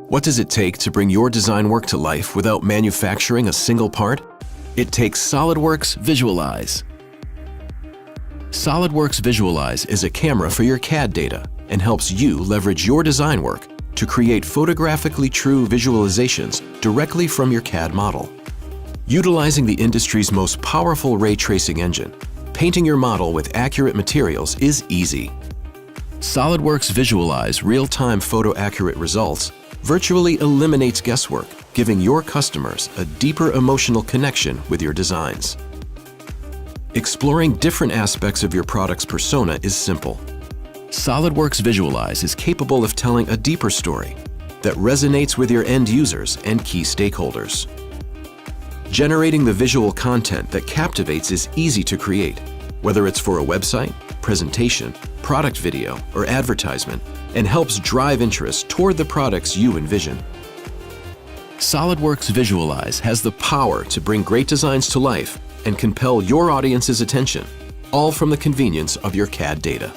What does it take to bring your design work to life without manufacturing a single part? It takes SOLIDWORKS Visualize. SOLIDWORKS Visualize is a camera for your CAD data and helps you leverage your design work to create photographically true visualizations directly from your CAD model. Utilizing the industry's most powerful ray tracing engine, painting your model with accurate materials is easy. SOLIDWORKS Visualize real-time photo-accurate results virtually eliminates guesswork, giving your customers a deeper emotional connection with your designs. Exploring different aspects of your product's persona is simple. SOLIDWORKS Visualize is capable of telling a deeper story that resonates with your end users and key stakeholders. Generating the visual content that captivates is easy to create, whether it's for a website, presentation, product video, or advertisement, and helps drive interest toward the products you envision. SOLIDWORKS Visualize has the power to bring great designs to life and compel your audience's attention, all from the convenience of your CAD data.